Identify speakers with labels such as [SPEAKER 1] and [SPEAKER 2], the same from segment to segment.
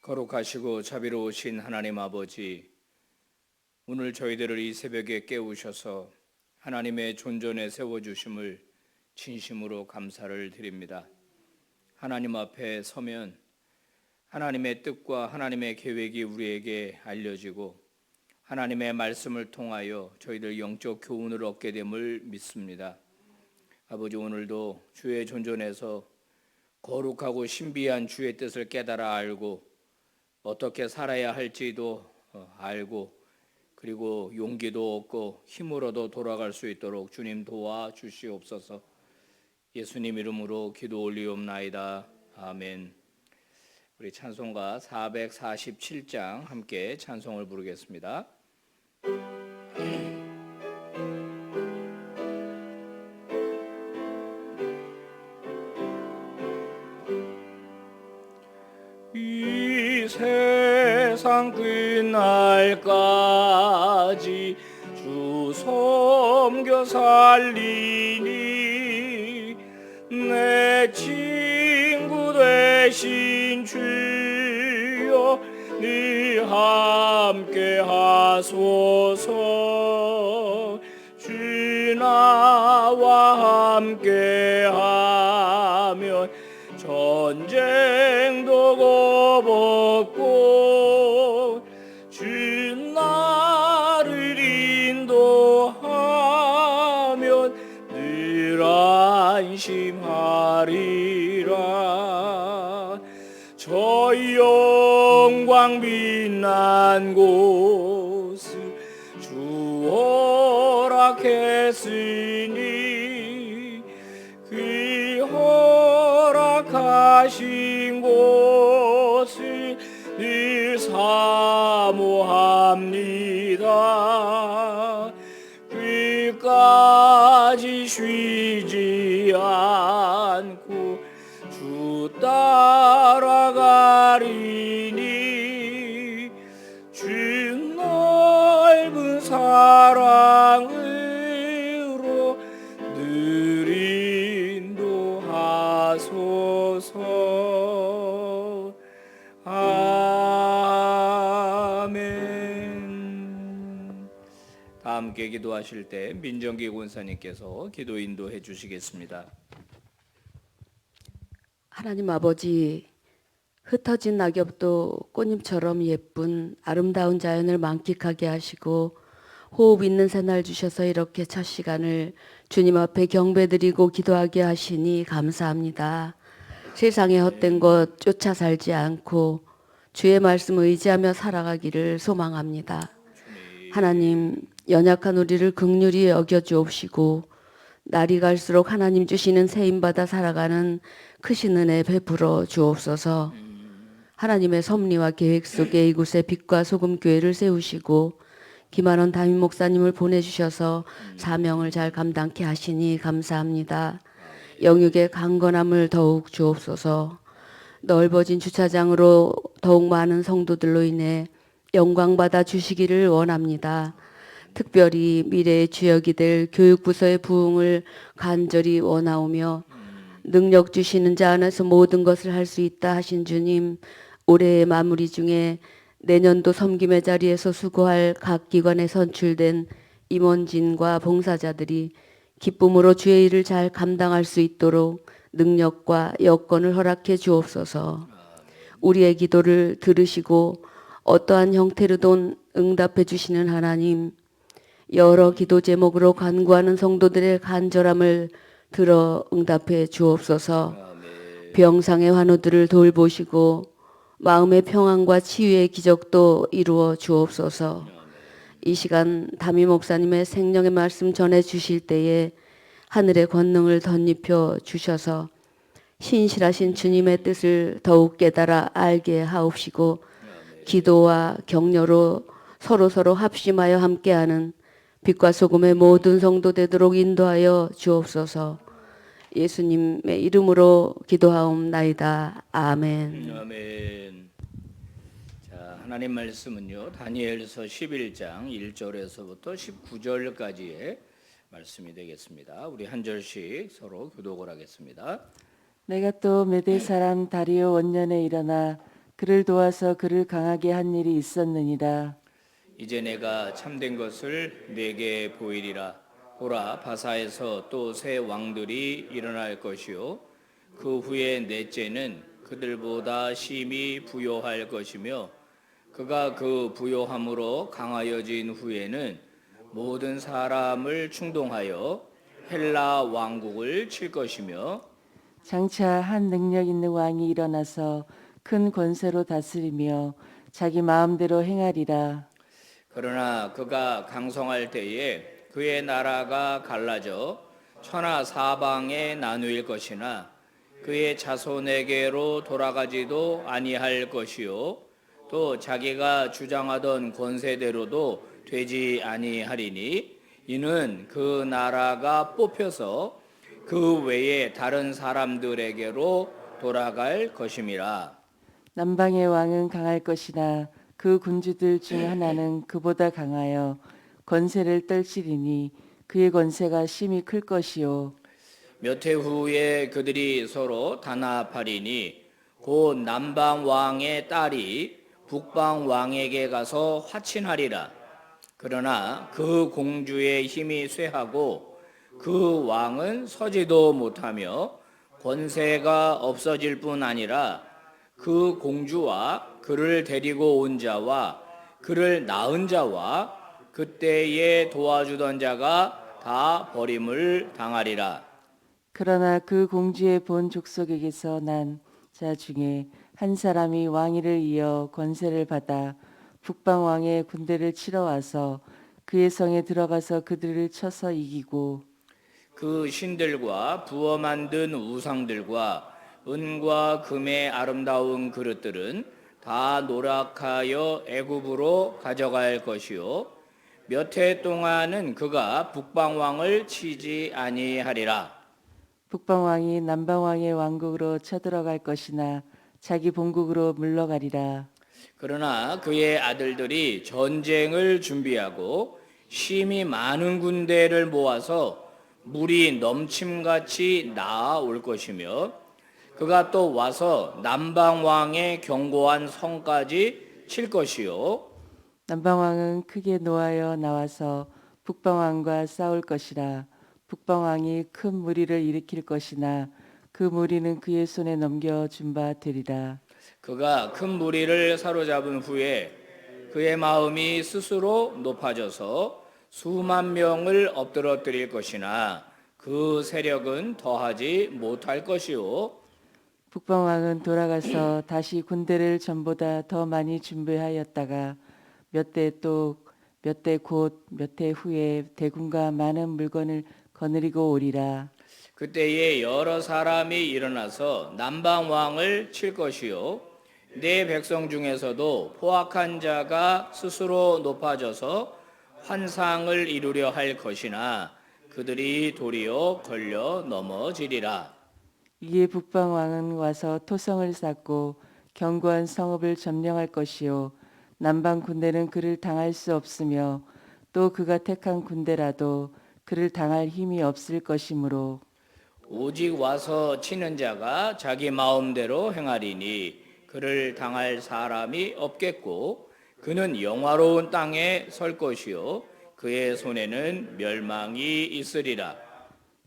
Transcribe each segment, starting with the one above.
[SPEAKER 1] 거룩하시고 자비로우신 하나님 아버지, 오늘 저희들을 이 새벽에 깨우셔서 하나님의 존전에 세워주심을 진심으로 감사를 드립니다. 하나님 앞에 서면 하나님의 뜻과 하나님의 계획이 우리에게 알려지고 하나님의 말씀을 통하여 저희들 영적 교훈을 얻게 됨을 믿습니다. 아버지, 오늘도 주의 존전에서 거룩하고 신비한 주의 뜻을 깨달아 알고 어떻게 살아야 할지도 알고 그리고 용기도 얻고 힘으로도 돌아갈 수 있도록 주님 도와주시옵소서. 예수님 이름으로 기도 올리옵나이다. 아멘. 우리 찬송가 447장 함께 찬송을 부르겠습니다. 이 세상 끝날까지 주 섬겨 살리니 내 친구 되신 주여 늘 함께 하소서. 주 나와 함께 하면 전쟁도 겁없고 주 나를 인도하면 늘 안심하리라. 저 영광 빛난 곳을 주 허락했으니 그 허락하신 곳을 늘 사모합니다. 끝까지 쉬지 않고 주 따라가리니 주 넓은 사랑으로 늘 인도하소서. 아멘. 다 함께 기도하실 때 민정기 권사님께서 기도 인도해 주시겠습니다.
[SPEAKER 2] 하나님 아버지, 흩어진 낙엽도 꽃잎처럼 예쁜 아름다운 자연을 만끽하게 하시고 호흡 있는 새날 주셔서 이렇게 첫 시간을 주님 앞에 경배드리고 기도하게 하시니 감사합니다. 세상의 헛된 것 쫓아 살지 않고 주의 말씀 의지하며 살아가기를 소망합니다. 하나님, 연약한 우리를 긍휼히 여겨주옵시고 날이 갈수록 하나님 주시는 세임받아 살아가는 크신 은혜 베풀어 주옵소서. 하나님의 섭리와 계획 속에 이곳에 빛과 소금 교회를 세우시고 김한원 담임 목사님을 보내주셔서 사명을 잘 감당케 하시니 감사합니다. 영육의 강건함을 더욱 주옵소서. 넓어진 주차장으로 더욱 많은 성도들로 인해 영광받아 주시기를 원합니다. 특별히 미래의 주역이 될 교육부서의 부흥을 간절히 원하오며 능력 주시는 자 안에서 모든 것을 할 수 있다 하신 주님, 올해의 마무리 중에 내년도 섬김의 자리에서 수고할 각 기관에 선출된 임원진과 봉사자들이 기쁨으로 주의 일을 잘 감당할 수 있도록 능력과 여건을 허락해 주옵소서. 우리의 기도를 들으시고 어떠한 형태로든 응답해 주시는 하나님, 여러 기도 제목으로 간구하는 성도들의 간절함을 들어 응답해 주옵소서. 병상의 환우들을 돌보시고 마음의 평안과 치유의 기적도 이루어 주옵소서. 이 시간 담임 목사님의 생명의 말씀 전해 주실 때에 하늘의 권능을 덧입혀 주셔서 신실하신 주님의 뜻을 더욱 깨달아 알게 하옵시고 기도와 격려로 서로 합심하여 함께하는 빛과 소금의 모든 성도 되도록 인도하여 주옵소서. 예수님의 이름으로 기도하옵나이다. 아멘.
[SPEAKER 1] 아멘. 자, 하나님 말씀은요. 다니엘서 11장 1절에서부터 19절까지의 말씀이 되겠습니다. 우리 한 절씩 서로 교독을 하겠습니다.
[SPEAKER 3] 내가 또 메대 사람 다리오 원년에 일어나 그를 도와서 그를 강하게 한 일이 있었느니라.
[SPEAKER 1] 이제 내가 참된 것을 내게 보이리라. 보라, 바사에서 또 새 왕들이 일어날 것이요 그 후에 넷째는 그들보다 심히 부요할 것이며 그가 그 부요함으로 강하여진 후에는 모든 사람을 충동하여 헬라 왕국을 칠 것이며
[SPEAKER 3] 장차 한 능력 있는 왕이 일어나서 큰 권세로 다스리며 자기 마음대로 행하리라.
[SPEAKER 1] 그러나 그가 강성할 때에 그의 나라가 갈라져 천하 사방에 나누일 것이나 그의 자손에게로 돌아가지도 아니할 것이요 또 자기가 주장하던 권세대로도 되지 아니하리니 이는 그 나라가 뽑혀서 그 외에 다른 사람들에게로 돌아갈 것임이라.
[SPEAKER 3] 남방의 왕은 강할 것이나 그 군주들 중 하나는 그보다 강하여 권세를 떨치리니 그의 권세가 심히 클 것이요
[SPEAKER 1] 몇 해 후에 그들이 서로 단합하리니 곧 남방 왕의 딸이 북방 왕에게 가서 화친하리라. 그러나 그 공주의 힘이 쇠하고 그 왕은 서지도 못하며 권세가 없어질 뿐 아니라 그 공주와 그를 데리고 온 자와 그를 낳은 자와 그때에 도와주던 자가 다 버림을 당하리라.
[SPEAKER 3] 그러나 그 공주의 본 족속에게서 난 자 중에 한 사람이 왕위를 이어 권세를 받아 북방 왕의 군대를 치러 와서 그의 성에 들어가서 그들을 쳐서 이기고
[SPEAKER 1] 그 신들과 부어 만든 우상들과 은과 금의 아름다운 그릇들은 다 노력하여 애굽으로 가져갈 것이요 몇 해 동안은 그가 북방 왕을 치지 아니하리라.
[SPEAKER 3] 북방 왕이 남방 왕의 왕국으로 쳐들어갈 것이나 자기 본국으로 물러가리라.
[SPEAKER 1] 그러나 그의 아들들이 전쟁을 준비하고 심히 많은 군대를 모아서 물이 넘침같이 나아올 것이며 그가 또 와서 남방 왕의 견고한 성까지 칠 것이요
[SPEAKER 3] 남방 왕은 크게 노하여 나와서 북방 왕과 싸울 것이라. 북방 왕이 큰 무리를 일으킬 것이나 그 무리는 그의 손에 넘겨준 바 되리라.
[SPEAKER 1] 그가 큰 무리를 사로잡은 후에 그의 마음이 스스로 높아져서 수만 명을 엎드러뜨릴 것이나 그 세력은 더하지 못할 것이요
[SPEAKER 3] 북방 왕은 돌아가서 다시 군대를 전보다 더 많이 준비하였다가 몇 대 곧 몇 해 후에 대군과 많은 물건을 거느리고 오리라.
[SPEAKER 1] 그때에 여러 사람이 일어나서 남방 왕을 칠 것이요 내 백성 중에서도 포악한 자가 스스로 높아져서 환상을 이루려 할 것이나 그들이 도리어 걸려 넘어지리라.
[SPEAKER 3] 이에 북방 왕은 와서 토성을 쌓고 견고한 성읍을 점령할 것이요 남방 군대는 그를 당할 수 없으며 또 그가 택한 군대라도 그를 당할 힘이 없을 것이므로
[SPEAKER 1] 오직 와서 치는 자가 자기 마음대로 행하리니 그를 당할 사람이 없겠고 그는 영화로운 땅에 설 것이요 그의 손에는 멸망이 있으리라.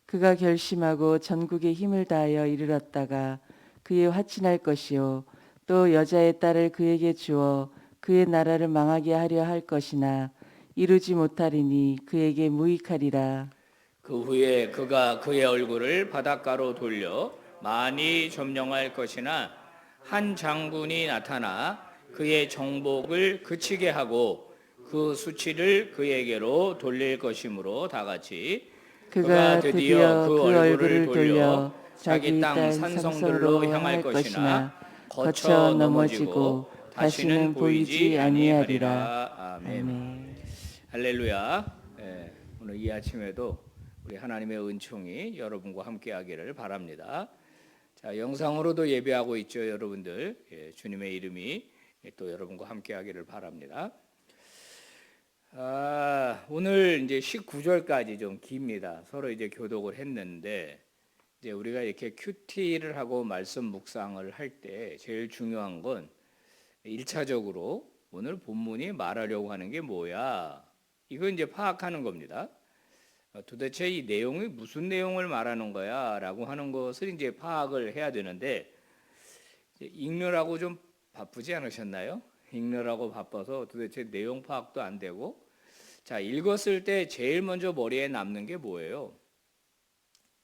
[SPEAKER 3] 그가 결심하고 전국에 힘을 다하여 이르렀다가 그의 화친할 것이요 또 여자의 딸을 그에게 주어 그의 나라를 망하게 하려 할 것이나 이루지 못하리니 그에게 무익하리라.
[SPEAKER 1] 그 후에 그가 그의 얼굴을 바닷가로 돌려 많이 점령할 것이나 한 장군이 나타나 그의 정복을 그치게 하고 그 수치를 그에게로 돌릴 것이므로 다같이
[SPEAKER 3] 그가 드디어 그 얼굴을 돌려
[SPEAKER 1] 자기 땅 산성들로 향할 것이나 거쳐 넘어지고 다시는 보이지 아니하리라. 아멘.
[SPEAKER 3] 아멘.
[SPEAKER 1] 할렐루야. 예, 오늘 이 아침에도 우리 하나님의 은총이 여러분과 함께하기를 바랍니다. 자, 영상으로도 예배하고 있죠, 여러분들. 예, 주님의 이름이 또 여러분과 함께하기를 바랍니다. 오늘 이제 19절까지 좀 깁니다. 서로 이제 교독을 했는데 이제 우리가 이렇게 큐티를 하고 말씀 묵상을 할 때 제일 중요한 건 1차적으로 오늘 본문이 말하려고 하는 게 뭐야? 이거 이제 파악하는 겁니다. 도대체 이 내용이 무슨 내용을 말하는 거야? 라고 하는 것을 이제 파악을 해야 되는데 읽느라고 좀 바쁘지 않으셨나요? 읽느라고 바빠서 도대체 내용 파악도 안 되고 자, 읽었을 때 제일 먼저 머리에 남는 게 뭐예요?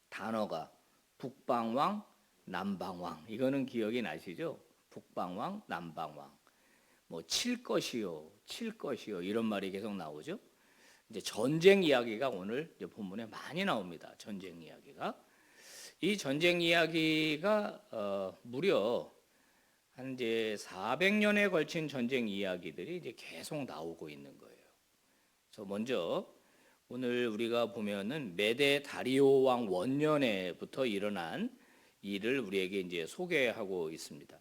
[SPEAKER 1] 단어가 북방왕, 남방왕. 이거는 기억이 나시죠? 북방왕, 남방왕. 뭐 칠 것이요, 칠 것이요 이런 말이 계속 나오죠. 이제 전쟁 이야기가 오늘 이제 본문에 많이 나옵니다. 전쟁 이야기가. 이 전쟁 이야기가 무려 한 이제 400년에 걸친 전쟁 이야기들이 이제 계속 나오고 있는 거예요. 그래서 먼저 오늘 우리가 보면은 메데 다리오 왕 원년에부터 일어난 일을 우리에게 이제 소개하고 있습니다.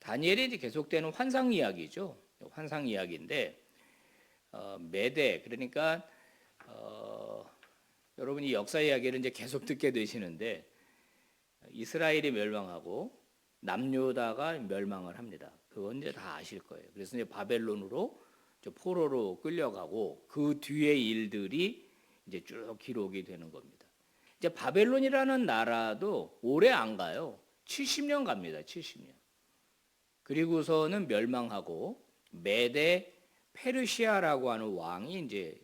[SPEAKER 1] 다니엘이 이제 계속되는 환상 이야기죠. 환상 이야기인데 메데 그러니까 여러분이 역사 이야기를 이제 계속 듣게 되시는데 이스라엘이 멸망하고 남유다가 멸망을 합니다. 그건 이제 다 아실 거예요. 그래서 이제 바벨론으로 포로로 끌려가고 그 뒤의 일들이 이제 쭉 기록이 되는 겁니다. 이제 바벨론이라는 나라도 오래 안 가요. 70년 갑니다. 70년. 그리고서는 멸망하고 메데 페르시아라고 하는 왕이 이제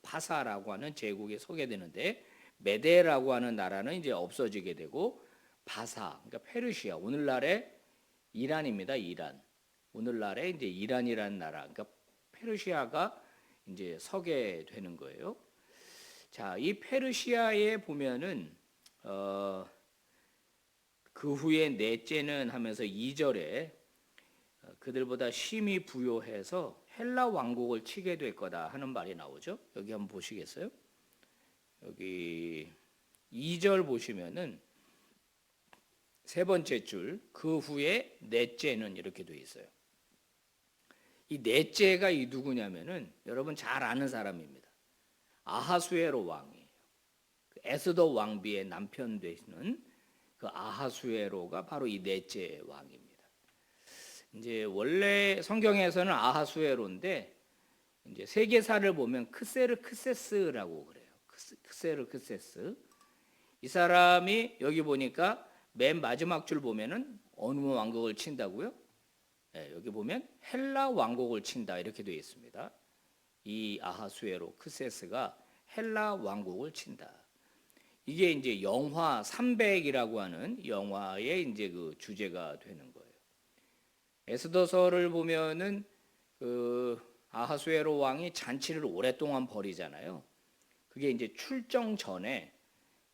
[SPEAKER 1] 파사라고 하는 제국에 서게 되는데 메데라고 하는 나라는 이제 없어지게 되고 바사 그러니까 페르시아 오늘날의 이란입니다. 이란 오늘날의 이제 이란이라는 나라 그러니까 페르시아가 이제 서게 되는 거예요. 자, 이 페르시아에 보면은 그 후에 넷째는 하면서 2절에 그들보다 심히 부요해서 헬라 왕국을 치게 될 거다 하는 말이 나오죠. 여기 한번 보시겠어요? 여기 2절 보시면은 세 번째 줄 그 후에 넷째는 이렇게 돼 있어요. 이 넷째가 이 누구냐면은 여러분 잘 아는 사람입니다. 아하수에로 왕이에요. 그 에스더 왕비의 남편 되시는 그 아하수에로가 바로 이 넷째 왕입니다. 이제 원래 성경에서는 아하수에로인데 이제 세계사를 보면 크세르크세스라고 그래요. 크세르크세스. 이 사람이 여기 보니까 맨 마지막 줄 보면은 어느 왕국을 친다고요? 네, 여기 보면 헬라 왕국을 친다 이렇게 되어 있습니다. 이 아하수에로 크세스가 헬라 왕국을 친다. 이게 이제 영화 300이라고 하는 영화의 이제 그 주제가 되는 거예요. 에스더서를 보면은 그 아하수에로 왕이 잔치를 오랫동안 벌이잖아요. 그게 이제 출정 전에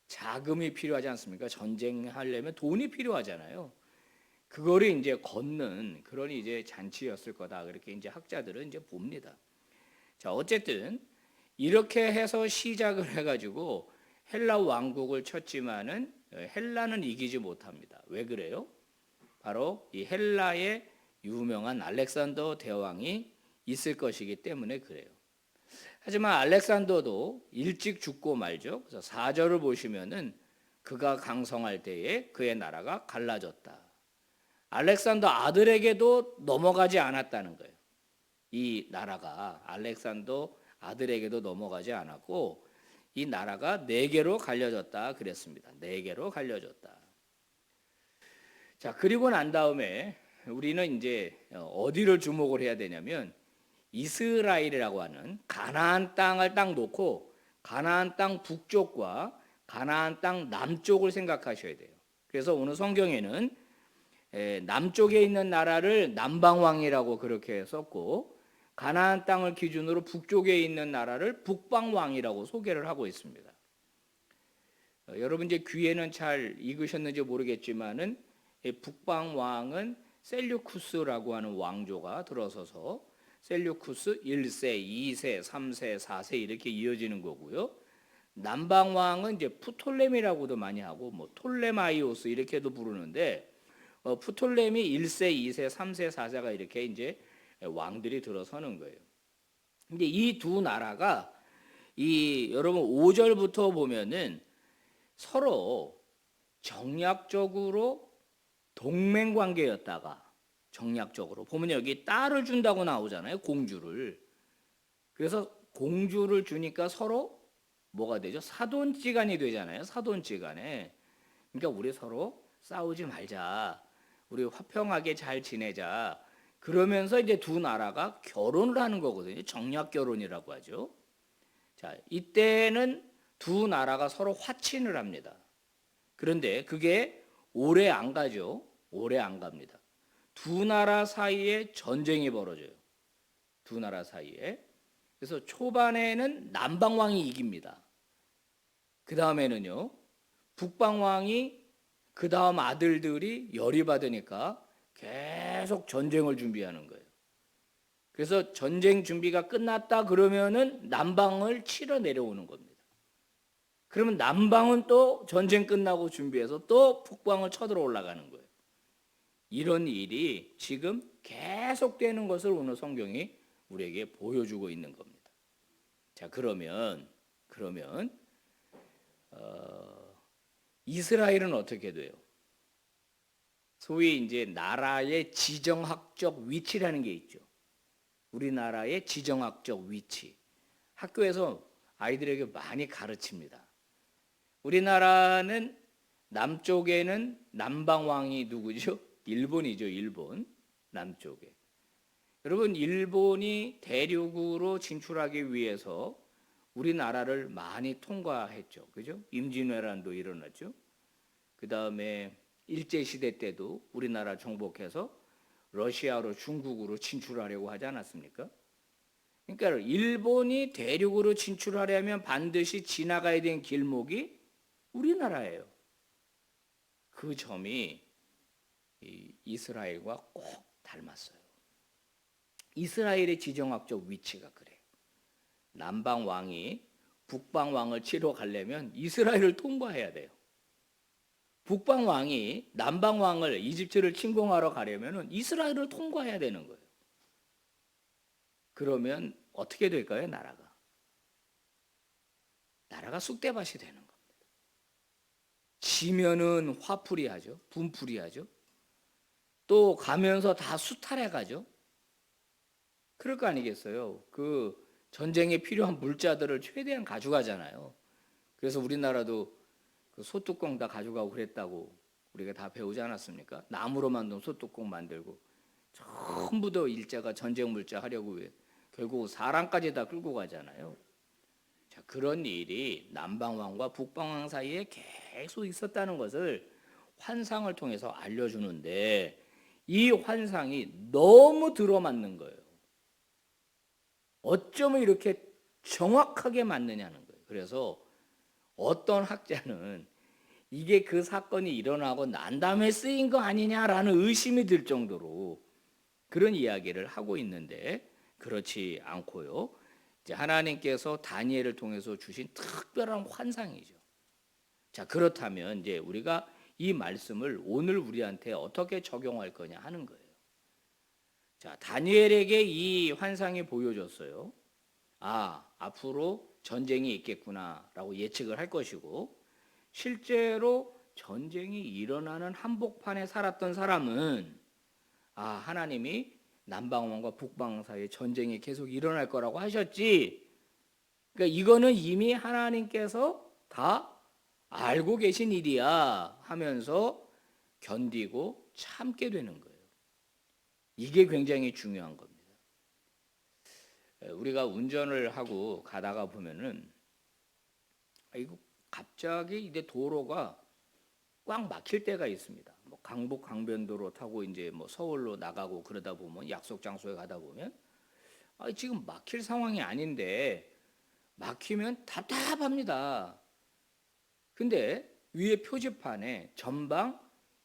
[SPEAKER 1] 자금이 필요하지 않습니까? 전쟁하려면 돈이 필요하잖아요. 그거를 이제 걷는 그런 이제 잔치였을 거다. 그렇게 이제 학자들은 이제 봅니다. 자, 어쨌든 이렇게 해서 시작을 해가지고 헬라 왕국을 쳤지만은 헬라는 이기지 못합니다. 왜 그래요? 바로 이 헬라의 유명한 알렉산더 대왕이 있을 것이기 때문에 그래요. 하지만 알렉산더도 일찍 죽고 말죠. 그래서 4절을 보시면은 그가 강성할 때에 그의 나라가 갈라졌다. 알렉산더 아들에게도 넘어가지 않았다는 거예요. 이 나라가 알렉산더 아들에게도 넘어가지 않았고 이 나라가 4개로 갈려졌다 그랬습니다. 4개로 갈려졌다. 자, 그리고 난 다음에 우리는 이제 어디를 주목을 해야 되냐면 이스라엘이라고 하는 가나안 땅을 딱 놓고 가나안 땅 북쪽과 가나안 땅 남쪽을 생각하셔야 돼요. 그래서 오늘 성경에는 남쪽에 있는 나라를 남방왕이라고 그렇게 썼고 가나안 땅을 기준으로 북쪽에 있는 나라를 북방왕이라고 소개를 하고 있습니다. 여러분 이제 귀에는 잘 익으셨는지 모르겠지만은 북방왕은 셀류쿠스라고 하는 왕조가 들어서서 셀류쿠스 1세, 2세, 3세, 4세 이렇게 이어지는 거고요. 남방왕은 이제 프톨레미라고도 많이 하고 뭐 톨레마이오스 이렇게도 부르는데 프톨레미 1세, 2세, 3세, 4세가 이렇게 이제 왕들이 들어서는 거예요. 근데 이 두 나라가 여러분 5절부터 보면은 서로 정략적으로 동맹 관계였다가 정략적으로 보면 여기 딸을 준다고 나오잖아요. 공주를. 그래서 공주를 주니까 서로 뭐가 되죠? 사돈지간이 되잖아요. 사돈지간에. 그러니까 우리 서로 싸우지 말자. 우리 화평하게 잘 지내자. 그러면서 이제 두 나라가 결혼을 하는 거거든요. 정략 결혼이라고 하죠. 자, 이때는 두 나라가 서로 화친을 합니다. 그런데 그게 오래 안 가죠. 오래 안 갑니다. 두 나라 사이에 전쟁이 벌어져요. 두 나라 사이에. 그래서 초반에는 남방왕이 이깁니다. 그 다음에는요, 북방왕이 그 다음 아들들이 열이 받으니까 계속 전쟁을 준비하는 거예요. 그래서 전쟁 준비가 끝났다 그러면은 남방을 치러 내려오는 겁니다. 그러면 남방은 또 전쟁 끝나고 준비해서 또 북방을 쳐들어 올라가는 거예요. 이런 일이 지금 계속되는 것을 오늘 성경이 우리에게 보여주고 있는 겁니다. 자, 그러면 이스라엘은 어떻게 돼요? 소위 이제 나라의 지정학적 위치라는 게 있죠. 우리나라의 지정학적 위치. 학교에서 아이들에게 많이 가르칩니다. 우리나라는 남쪽에는 남방왕이 누구죠? 일본이죠, 일본. 남쪽에. 여러분, 일본이 대륙으로 진출하기 위해서 우리나라를 많이 통과했죠. 그죠? 임진왜란도 일어났죠. 그 다음에 일제시대 때도 우리나라 정복해서 러시아로 중국으로 진출하려고 하지 않았습니까? 그러니까 일본이 대륙으로 진출하려면 반드시 지나가야 되는 길목이 우리나라예요. 그 점이 이스라엘과 꼭 닮았어요. 이스라엘의 지정학적 위치가 그래요. 남방 왕이 북방 왕을 치러 가려면 이스라엘을 통과해야 돼요. 북방 왕이 남방 왕을 이집트를 침공하러 가려면 이스라엘을 통과해야 되는 거예요. 그러면 어떻게 될까요, 나라가? 나라가 쑥대밭이 되는 겁니다. 지면은 화풀이 하죠. 분풀이 하죠. 또 가면서 다 수탈해 가죠. 그럴 거 아니겠어요. 그 전쟁에 필요한 물자들을 최대한 가져가잖아요. 그래서 우리나라도 그 소뚜껑 다 가져가고 그랬다고 우리가 다 배우지 않았습니까? 나무로 만든 소뚜껑 만들고 전부 다 일자가 전쟁 물자 하려고 왜 결국 사람까지 다 끌고 가잖아요. 자, 그런 일이 남방왕과 북방왕 사이에 계속 있었다는 것을 환상을 통해서 알려주는데 이 환상이 너무 들어맞는 거예요. 어쩌면 이렇게 정확하게 맞느냐는 거예요. 그래서 어떤 학자는 이게 그 사건이 일어나고 난 다음에 쓰인 거 아니냐라는 의심이 들 정도로 그런 이야기를 하고 있는데 그렇지 않고요. 이제 하나님께서 다니엘을 통해서 주신 특별한 환상이죠. 자, 그렇다면 이제 우리가 이 말씀을 오늘 우리한테 어떻게 적용할 거냐 하는 거예요. 자, 다니엘에게 이 환상이 보여줬어요. 아, 앞으로 전쟁이 있겠구나라고 예측을 할 것이고 실제로 전쟁이 일어나는 한복판에 살았던 사람은 아, 하나님이 남방왕과 북방왕 사이에 전쟁이 계속 일어날 거라고 하셨지. 그러니까 이거는 이미 하나님께서 다 알고 계신 일이야 하면서 견디고 참게 되는 거예요. 이게 굉장히 중요한 겁니다. 우리가 운전을 하고 가다가 보면은 이거 갑자기 이제 도로가 꽉 막힐 때가 있습니다. 뭐 강북 강변도로 타고 이제 뭐 서울로 나가고 그러다 보면 약속 장소에 가다 보면 지금 막힐 상황이 아닌데 막히면 답답합니다. 근데 위에 표지판에 전방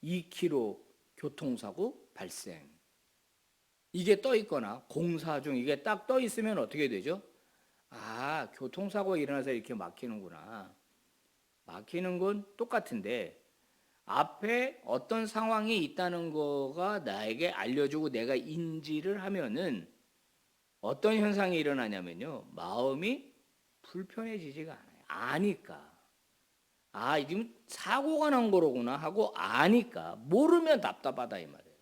[SPEAKER 1] 2km 교통사고 발생. 이게 떠 있거나 공사 중 이게 딱 떠 있으면 어떻게 되죠? 아, 교통사고가 일어나서 이렇게 막히는구나. 막히는 건 똑같은데 앞에 어떤 상황이 있다는 거가 나에게 알려주고 내가 인지를 하면은 어떤 현상이 일어나냐면요. 마음이 불편해지지가 않아요. 아니까. 아, 지금 사고가 난 거로구나 하고 아니까. 모르면 답답하다 이 말이에요.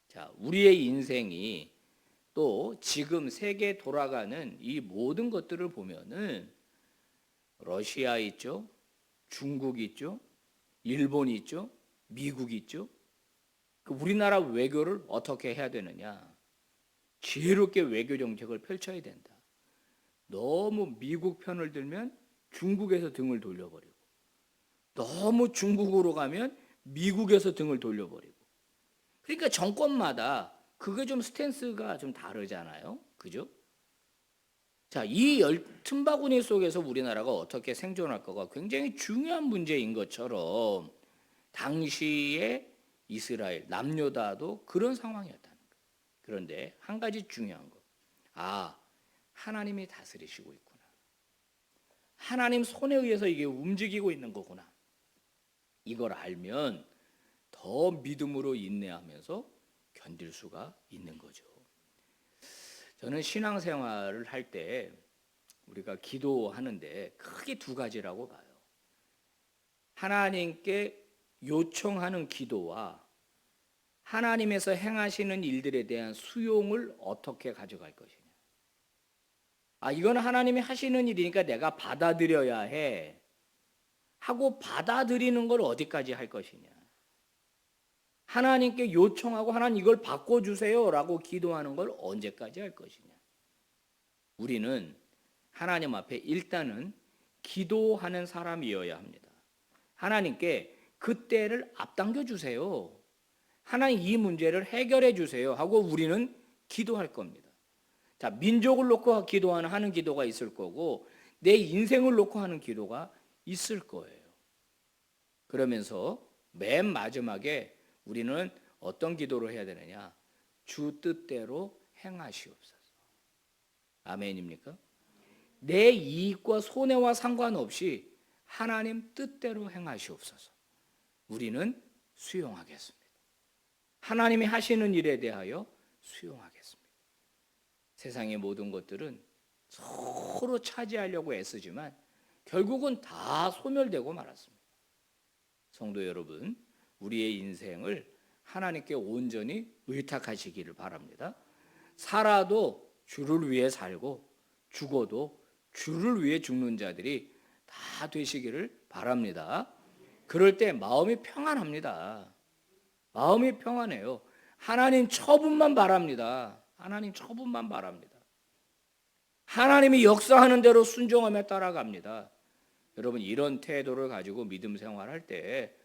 [SPEAKER 1] 자, 우리의 인생이 또 지금 세계 돌아가는 이 모든 것들을 보면은 러시아 있죠. 중국 있죠. 일본 있죠. 미국 있죠. 우리나라 외교를 어떻게 해야 되느냐. 지혜롭게 외교 정책을 펼쳐야 된다. 너무 미국 편을 들면 중국에서 등을 돌려버리고 너무 중국으로 가면 미국에서 등을 돌려버리고 그러니까 정권마다 그게 좀 스탠스가 좀 다르잖아요. 그죠? 자, 이 틈바구니 속에서 우리나라가 어떻게 생존할까가 굉장히 중요한 문제인 것처럼 당시에 이스라엘, 남유다도 그런 상황이었다는 거예요. 그런데 한 가지 중요한 거. 아, 하나님이 다스리시고 있구나. 하나님 손에 의해서 이게 움직이고 있는 거구나. 이걸 알면 더 믿음으로 인내하면서 견딜 수가 있는 거죠. 저는 신앙생활을 할 때 우리가 기도하는데 크게 두 가지라고 봐요. 하나님께 요청하는 기도와 하나님에서 행하시는 일들에 대한 수용을 어떻게 가져갈 것이냐. 이건 하나님이 하시는 일이니까 내가 받아들여야 해. 하고 받아들이는 걸 어디까지 할 것이냐. 하나님께 요청하고 하나님 이걸 바꿔주세요 라고 기도하는 걸 언제까지 할 것이냐. 우리는 하나님 앞에 일단은 기도하는 사람이어야 합니다. 하나님께 그때를 앞당겨 주세요. 하나님 이 문제를 해결해 주세요 하고 우리는 기도할 겁니다. 자, 민족을 놓고 하는 기도가 있을 거고 내 인생을 놓고 하는 기도가 있을 거예요. 그러면서 맨 마지막에 우리는 어떤 기도를 해야 되느냐? 주 뜻대로 행하시옵소서. 아멘입니까? 내 이익과 손해와 상관없이 하나님 뜻대로 행하시옵소서. 우리는 수용하겠습니다. 하나님이 하시는 일에 대하여 수용하겠습니다. 세상의 모든 것들은 서로 차지하려고 애쓰지만 결국은 다 소멸되고 말았습니다. 성도 여러분, 우리의 인생을 하나님께 온전히 의탁하시기를 바랍니다. 살아도 주를 위해 살고 죽어도 주를 위해 죽는 자들이 다 되시기를 바랍니다. 그럴 때 마음이 평안합니다. 마음이 평안해요. 하나님 처분만 바랍니다. 하나님 처분만 바랍니다. 하나님이 역사하는 대로 순종하며 따라갑니다. 여러분 이런 태도를 가지고 믿음 생활할 때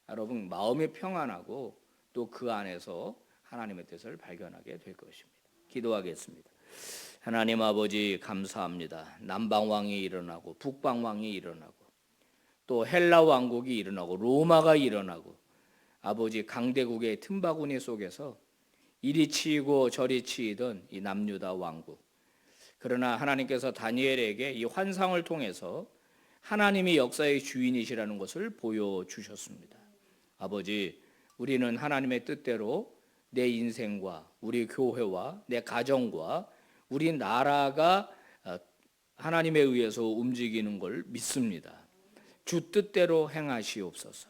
[SPEAKER 1] 여러분 마음이 평안하고 또 그 안에서 하나님의 뜻을 발견하게 될 것입니다. 기도하겠습니다. 하나님 아버지 감사합니다. 남방왕이 일어나고 북방왕이 일어나고 또 헬라 왕국이 일어나고 로마가 일어나고 아버지 강대국의 틈바구니 속에서 이리 치이고 저리 치이던 이 남유다 왕국. 그러나 하나님께서 다니엘에게 이 환상을 통해서 하나님이 역사의 주인이시라는 것을 보여주셨습니다. 아버지, 우리는 하나님의 뜻대로 내 인생과 우리 교회와 내 가정과 우리 나라가 하나님에 의해서 움직이는 걸 믿습니다. 주 뜻대로 행하시옵소서.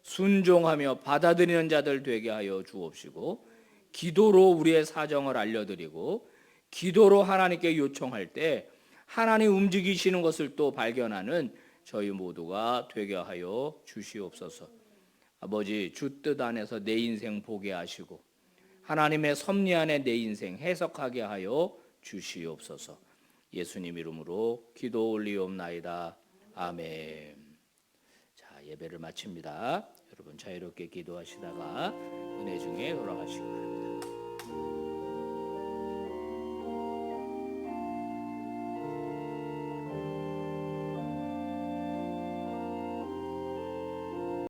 [SPEAKER 1] 순종하며 받아들이는 자들 되게 하여 주옵시고, 기도로 우리의 사정을 알려드리고 기도로 하나님께 요청할 때 하나님 움직이시는 것을 또 발견하는 저희 모두가 되게 하여 주시옵소서. 아버지, 주 뜻 안에서 내 인생 보게 하시고 하나님의 섭리 안에 내 인생 해석하게 하여 주시옵소서. 예수님 이름으로 기도 올리옵나이다. 아멘. 자, 예배를 마칩니다. 여러분 자유롭게 기도하시다가 은혜 중에 돌아가시기 바랍니다.